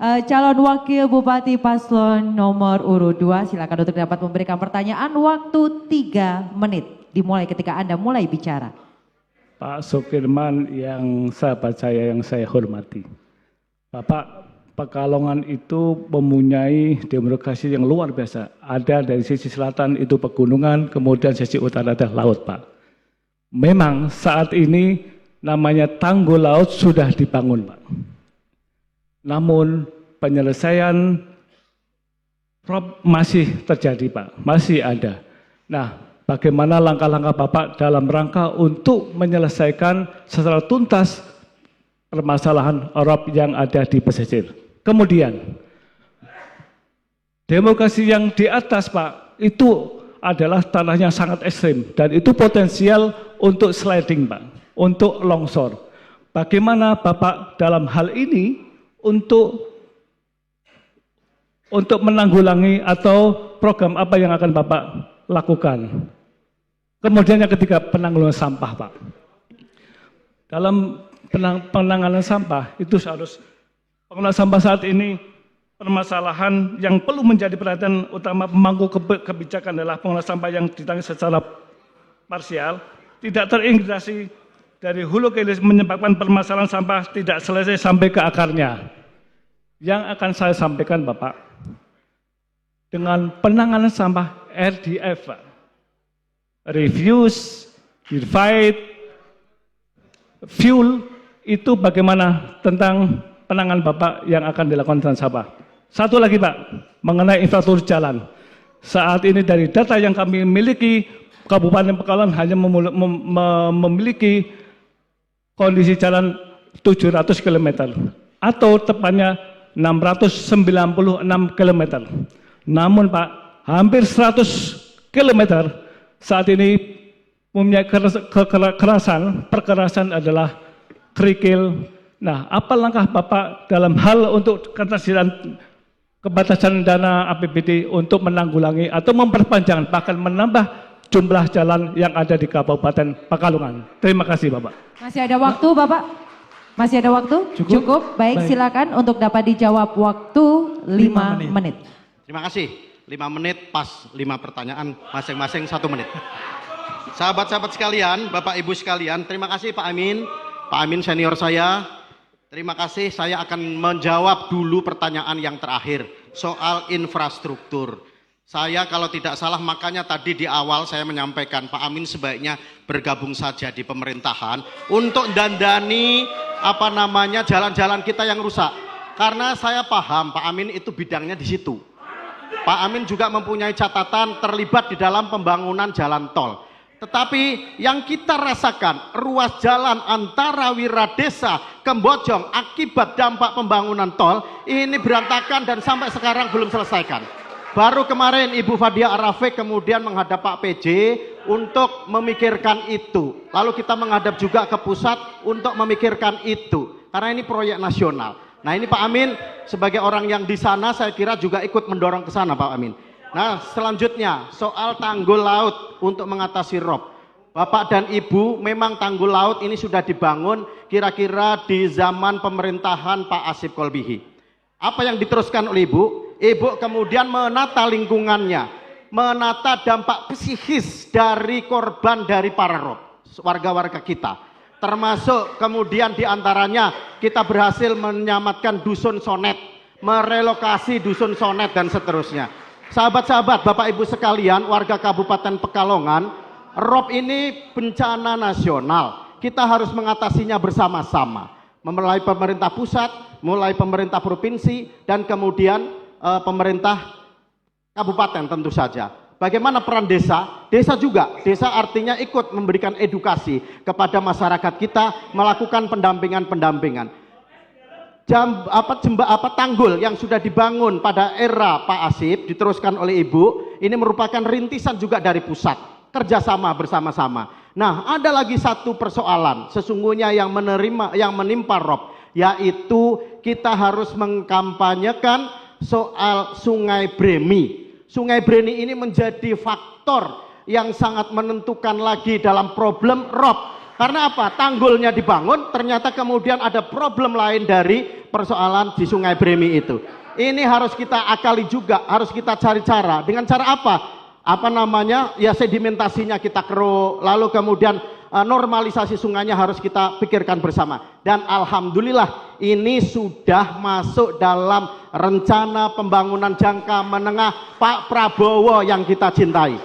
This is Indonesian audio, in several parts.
calon wakil Bupati Paslon nomor urut 2, silakan untuk dapat memberikan pertanyaan. Waktu 3 menit dimulai ketika Anda mulai bicara. Pak Sukirman yang sahabat saya yang saya hormati. Bapak, Pekalongan itu mempunyai demokrasi yang luar biasa. Ada dari sisi selatan itu pegunungan, kemudian sisi utara ada laut, Pak. Memang saat ini namanya tanggul laut sudah dibangun, Pak. Namun penyelesaian masih terjadi, Pak. Masih ada. Nah, bagaimana langkah-langkah Bapak dalam rangka untuk menyelesaikan secara tuntas permasalahan rob yang ada di pesisir. Kemudian, demokrasi yang di atas, Pak, itu adalah tanahnya sangat ekstrim dan itu potensial untuk sliding, Pak, untuk longsor. Bagaimana Bapak dalam hal ini untuk menanggulangi atau program apa yang akan Bapak lakukan? Kemudian yang ketiga, penanggulangan sampah, Pak. Dalam penanganan sampah itu harus pengelolaan sampah saat ini permasalahan yang perlu menjadi perhatian utama pemangku kebijakan adalah pengelolaan sampah yang ditangani secara parsial, tidak terintegrasi dari hulu ke hilir menyebabkan permasalahan sampah tidak selesai sampai ke akarnya. Yang akan saya sampaikan, Bapak, dengan penanganan sampah RDF, Pak. Refuse, divide, fuel, itu bagaimana tentang penanganan Bapak yang akan dilakukan dengan sampah. Satu lagi, Pak, mengenai infrastruktur jalan. Saat ini dari data yang kami miliki, Kabupaten Pekalongan hanya memiliki kondisi jalan 700 km atau tepatnya 696 km. Namun, Pak, hampir 100 km saat ini mempunyai perkerasan adalah kerikil. Nah, apa langkah Bapak dalam hal untuk ketersediaan kebatasan dana APBD untuk menanggulangi atau memperpanjang bahkan menambah jumlah jalan yang ada di Kabupaten Pekalongan? Terima kasih, Bapak. Masih ada waktu, Bapak? Masih ada waktu? Cukup. Baik, silakan untuk dapat dijawab waktu 5 menit. Terima kasih. 5 menit pas 5 pertanyaan, masing-masing 1 menit. Sahabat-sahabat sekalian, Bapak Ibu sekalian, terima kasih Pak Amin. Pak Amin senior saya. Terima kasih, saya akan menjawab dulu pertanyaan yang terakhir soal infrastruktur. Saya kalau tidak salah makanya tadi di awal saya menyampaikan Pak Amin sebaiknya bergabung saja di pemerintahan untuk dandani jalan-jalan kita yang rusak. Karena saya paham Pak Amin itu bidangnya di situ. Pak Amin juga mempunyai catatan terlibat di dalam pembangunan jalan tol. Tetapi yang kita rasakan ruas jalan antara Wiradesa ke Mbojong akibat dampak pembangunan tol ini berantakan dan sampai sekarang belum selesaikan. Baru kemarin Ibu Fadia Arafik kemudian menghadap Pak PJ untuk memikirkan itu. Lalu kita menghadap juga ke pusat untuk memikirkan itu. Karena ini proyek nasional. Nah, ini Pak Amin sebagai orang yang di sana saya kira juga ikut mendorong ke sana, Pak Amin. Nah, selanjutnya soal tanggul laut untuk mengatasi rob. Bapak dan Ibu, memang tanggul laut ini sudah dibangun kira-kira di zaman pemerintahan Pak Asif Kolbihi. Apa yang diteruskan oleh Ibu? Ibu kemudian menata lingkungannya, menata dampak psikis dari korban dari para rob, warga-warga kita. Termasuk kemudian diantaranya kita berhasil menyelamatkan dusun Sonet, merelokasi dusun Sonet dan seterusnya. Sahabat-sahabat, Bapak Ibu sekalian, warga Kabupaten Pekalongan, rob ini bencana nasional. Kita harus mengatasinya bersama-sama. Mulai pemerintah pusat, mulai pemerintah provinsi, dan kemudian pemerintah kabupaten tentu saja. Bagaimana peran desa? Desa juga. Desa artinya ikut memberikan edukasi kepada masyarakat kita, melakukan pendampingan-pendampingan. Tanggul yang sudah dibangun pada era Pak Asif diteruskan oleh Ibu, ini merupakan rintisan juga dari pusat, kerjasama bersama-sama. Nah, ada lagi satu persoalan sesungguhnya yang menimpa rob, yaitu kita harus mengkampanyekan soal Sungai Bremi. Sungai Bremi ini menjadi faktor yang sangat menentukan lagi dalam problem rob. Karena apa? Tanggulnya dibangun, ternyata kemudian ada problem lain dari persoalan di Sungai Bremi itu. Ini harus kita akali juga, harus kita cari cara. Dengan cara apa? Apa namanya? Ya sedimentasinya kita keruk, lalu kemudian normalisasi sungainya harus kita pikirkan bersama. Dan alhamdulillah ini sudah masuk dalam rencana pembangunan jangka menengah Pak Prabowo yang kita cintai.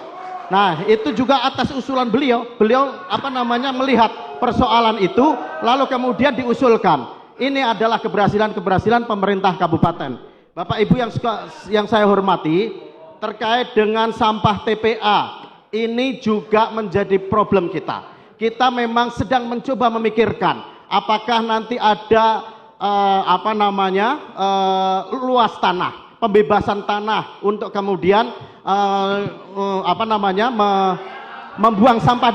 Nah, itu juga atas usulan beliau. Beliau melihat persoalan itu lalu kemudian diusulkan. Ini adalah keberhasilan pemerintah kabupaten. Bapak Ibu yang saya hormati, terkait dengan sampah TPA, ini juga menjadi problem kita. Kita memang sedang mencoba memikirkan apakah nanti ada luas tanah, pembebasan tanah untuk kemudian membuang sampah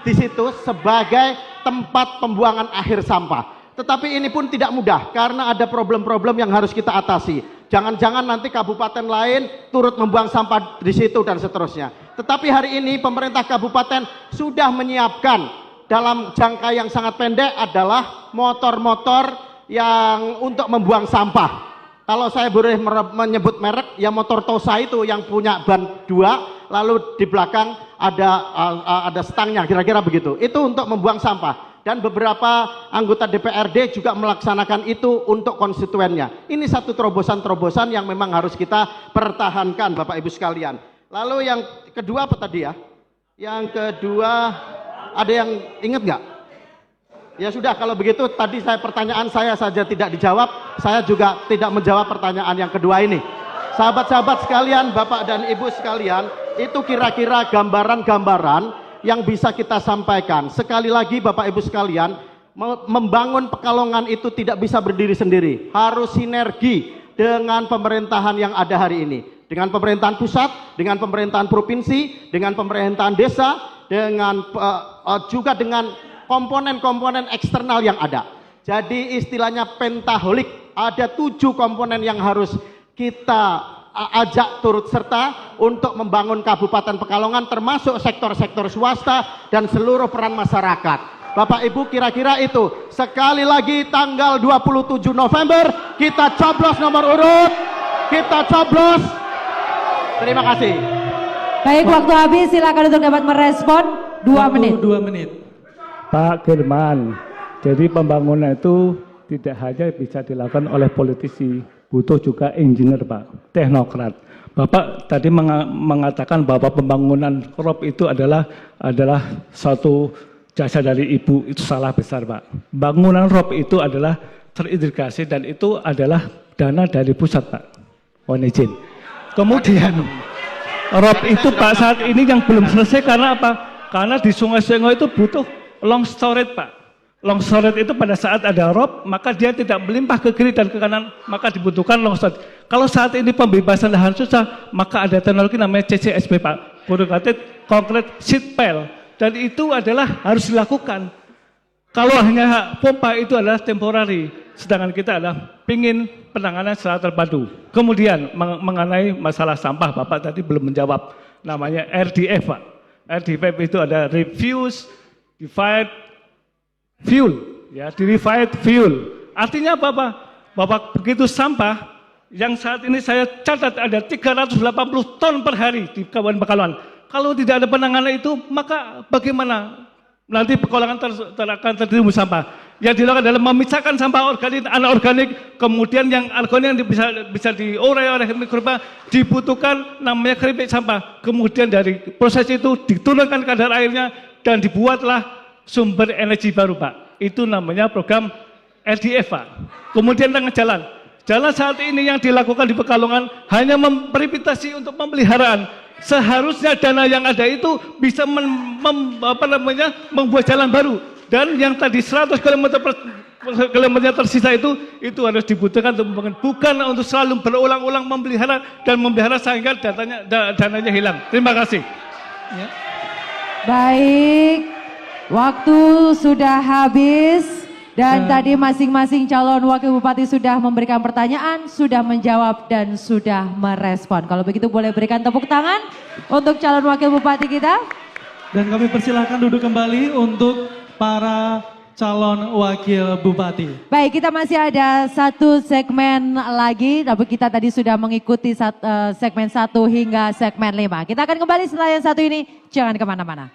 di situ sebagai tempat pembuangan akhir sampah. Tetapi ini pun tidak mudah karena ada problem-problem yang harus kita atasi. Jangan-jangan nanti kabupaten lain turut membuang sampah di situ dan seterusnya. Tetapi hari ini pemerintah kabupaten sudah menyiapkan dalam jangka yang sangat pendek adalah motor-motor yang untuk membuang sampah. Kalau saya boleh menyebut merek, ya motor Tosa itu yang punya ban 2, lalu di belakang ada stangnya, kira-kira begitu. Itu untuk membuang sampah. Dan beberapa anggota DPRD juga melaksanakan itu untuk konstituennya. Ini satu terobosan-terobosan yang memang harus kita pertahankan, Bapak Ibu sekalian. Lalu yang kedua apa tadi ya? Yang kedua, ada yang ingat nggak? Ya sudah, kalau begitu tadi pertanyaan saya saja tidak dijawab, saya juga tidak menjawab pertanyaan yang kedua ini. Sahabat-sahabat sekalian, Bapak dan Ibu sekalian, itu kira-kira gambaran-gambaran yang bisa kita sampaikan. Sekali lagi Bapak Ibu sekalian, membangun Pekalongan itu tidak bisa berdiri sendiri, harus sinergi dengan pemerintahan yang ada hari ini, dengan pemerintahan pusat, dengan pemerintahan provinsi, dengan pemerintahan desa, dengan juga dengan komponen-komponen eksternal yang ada. Jadi istilahnya pentaholik, ada 7 komponen yang harus kita ajak turut serta untuk membangun Kabupaten Pekalongan, termasuk sektor-sektor swasta dan seluruh peran masyarakat. Bapak Ibu, kira-kira itu. Sekali lagi tanggal 27 November kita coblos nomor urut, kita coblos. Terima kasih. Baik, waktu habis, silakan untuk dapat merespon 2 menit. 2 menit. Pak Firman, jadi pembangunan itu tidak hanya bisa dilakukan oleh politisi, butuh juga engineer Pak, teknokrat. Bapak tadi mengatakan bahwa pembangunan ROP itu adalah suatu jasa dari Ibu, itu salah besar Pak. Bangunan ROP itu adalah terintegrasi dan itu adalah dana dari pusat Pak. Mohon izin. Kemudian ROP itu Pak saat ini yang belum selesai karena apa? Karena di sungai-sungai itu butuh long storage Pak. Long storage itu pada saat ada ROP, maka dia tidak melimpah ke kiri dan ke kanan, maka dibutuhkan long storage. Kalau saat ini pembebasan lahan susah, maka ada teknologi namanya CCSP Pak, concrete sheet pile, dan itu adalah harus dilakukan. Kalau hanya pompa itu adalah temporary, sedangkan kita adalah pingin penanganan secara terpadu. Kemudian mengenai masalah sampah, Bapak tadi belum menjawab, namanya RDF Pak. RDF itu ada refuse, divide, fuel, ya, derivative fuel. Artinya apa Pak? Bapak begitu sampah yang saat ini saya catat ada 380 ton per hari di Kabupaten Pekalongan. Kalau tidak ada penanganan itu, maka bagaimana nanti Pekalongan akan tertimbun sampah? Yang dilakukan adalah memisahkan sampah organik, anorganik, kemudian yang organik yang bisa diurai oleh mikroba, dibutuhkan namanya keripik sampah. Kemudian dari proses itu diturunkan kadar airnya dan dibuatlah sumber energi baru Pak. Itu namanya program RDF Pak. Kemudian tengah jalan. Jalan saat ini yang dilakukan di Pekalongan hanya memperipitasi untuk pemeliharaan. Seharusnya dana yang ada itu bisa membuat jalan baru. Dan yang tadi 100 km tersisa itu harus dibutuhkan untuk membangun, bukan untuk selalu berulang-ulang memelihara dan memelihara sehingga dananya hilang. Terima kasih. Ya. Baik. Waktu sudah habis dan tadi masing-masing calon wakil bupati sudah memberikan pertanyaan, sudah menjawab dan sudah merespon. Kalau begitu boleh berikan tepuk tangan untuk calon wakil bupati kita. Dan kami persilahkan duduk kembali untuk para calon wakil bupati. Baik, kita masih ada satu segmen lagi, tapi kita tadi sudah mengikuti segmen 1 hingga segmen 5. Kita akan kembali setelah yang satu ini, jangan kemana-mana.